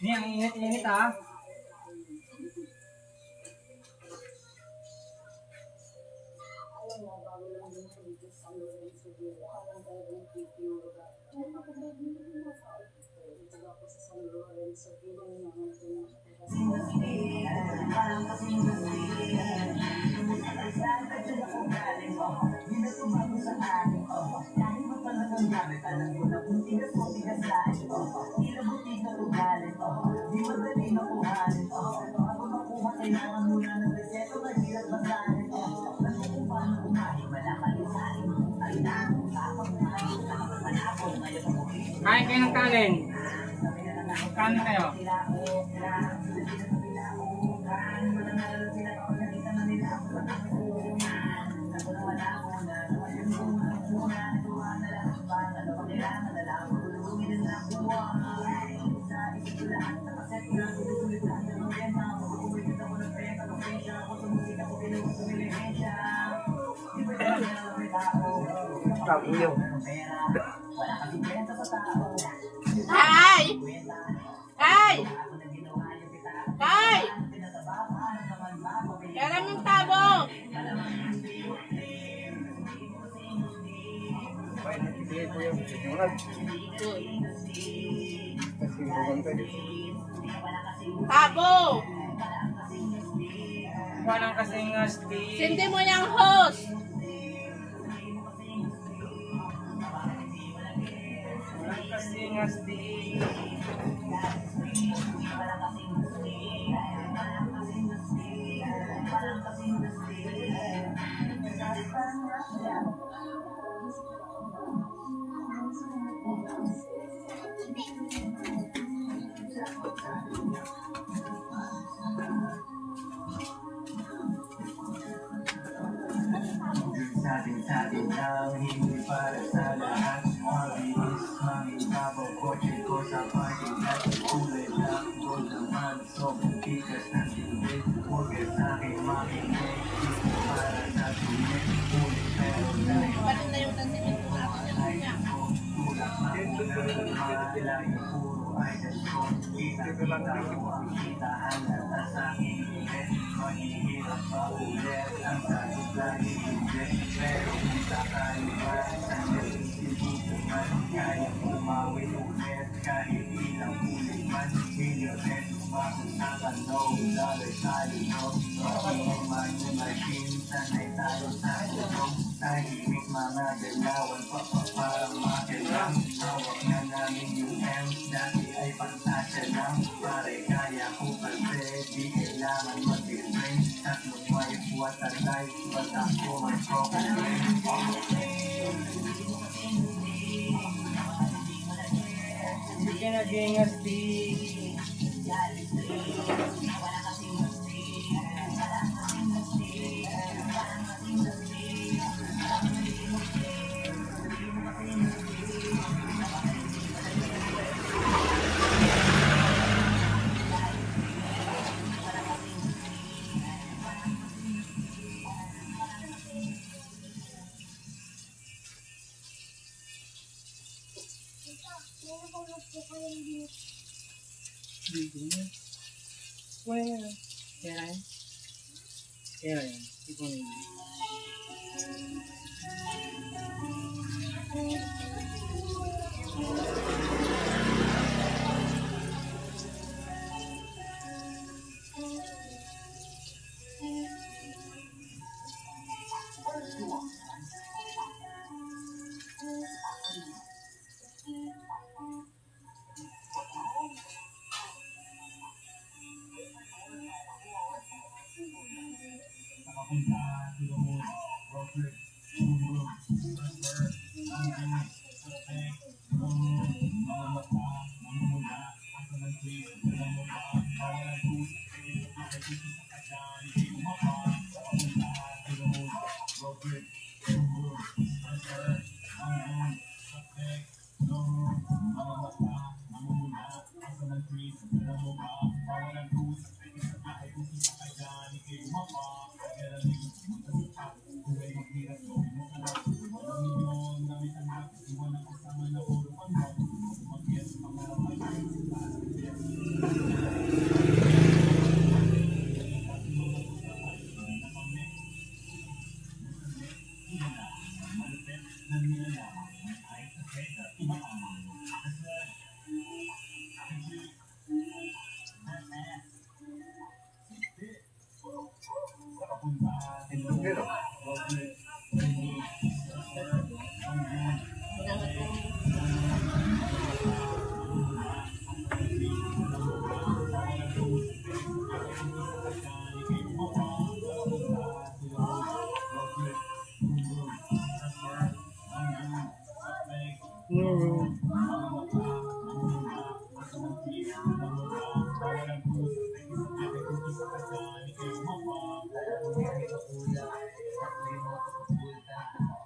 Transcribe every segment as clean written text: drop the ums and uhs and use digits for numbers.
Hindi, ang init-init ha. Kain kayo ng kanin. Kanin kayo. Tabiyo. Kai! Kai! Kai! Kaya mong tabo! Tabo! Walang kasing steak. Sindi mo yung hose! Walang kasing steak. Satin lang, hindi para sa lahat. Mabilis, mangingabaw, kotse ko sa parking lot. Kulay black, gold naman, sobrang tikas ng tindig. Huwag ka sa'kin makinig, hindi para sa tuwid. Ulit pero dahil Paano na yung tansimin ko natin yung niya? tulak na malay, puro ay dasko. Kita-kita mo ang kitahan at sa aking ulit. Mahihirap pa ulit ang sagot lagi hindi. Pero kung sakali man, sandali sinubo man, kaya umawin ulit kahit ilang ulit man. Internet, umabot na ka, no dollar tayo, no. Rocky, money machine, sanay tayo sa tulong. Tahimik mga galawan, parang makilang. Hawak na namin yung M's, dati ay pantasya lang. Pare kaya ko kasi, di kailangan mag-refrain. Tatlong wife, what a life, ba't ako mag-complain? Hindi ka naging steak. Well, yan. Yan. Ito na yun. Tindugero.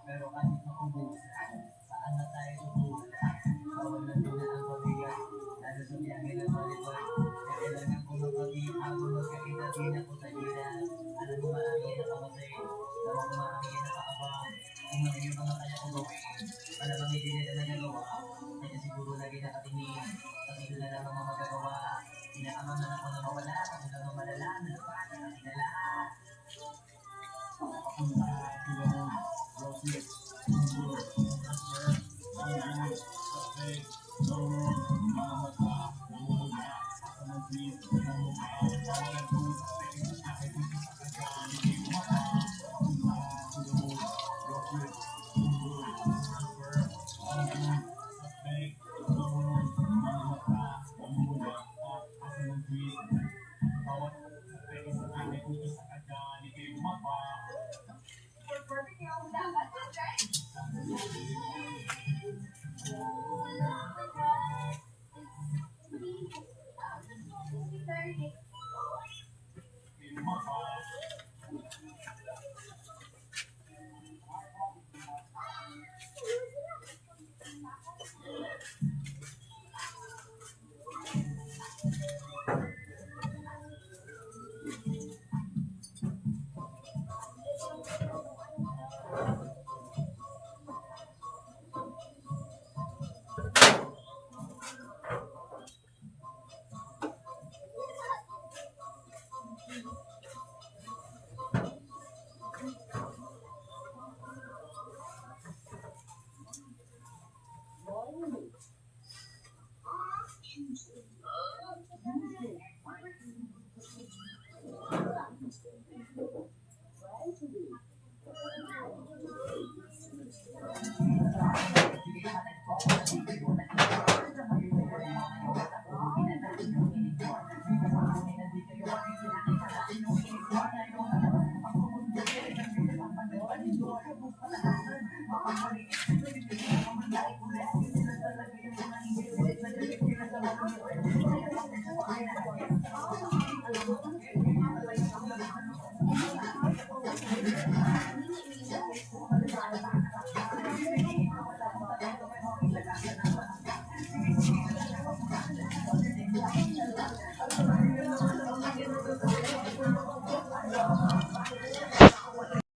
Pero kahit makubusan, saan na tayo tutulan? Bawal na din ang pabigat, lalo sa biyahe ng malibag. Kailangan ko magpag-ihabol, magkakita din ako sa hirap. Alam mo marami na nakamatay, alam mo marami na nakaabang. Kung ano yung mga kaya ko gawin, para bang hindi nila nagagawa. Kaya siguro lagi nakatingin, kasi doon na lang ang mga magagawa. Inaamang na ako na mawala, kasi lang ang malala, na napaka na kinala.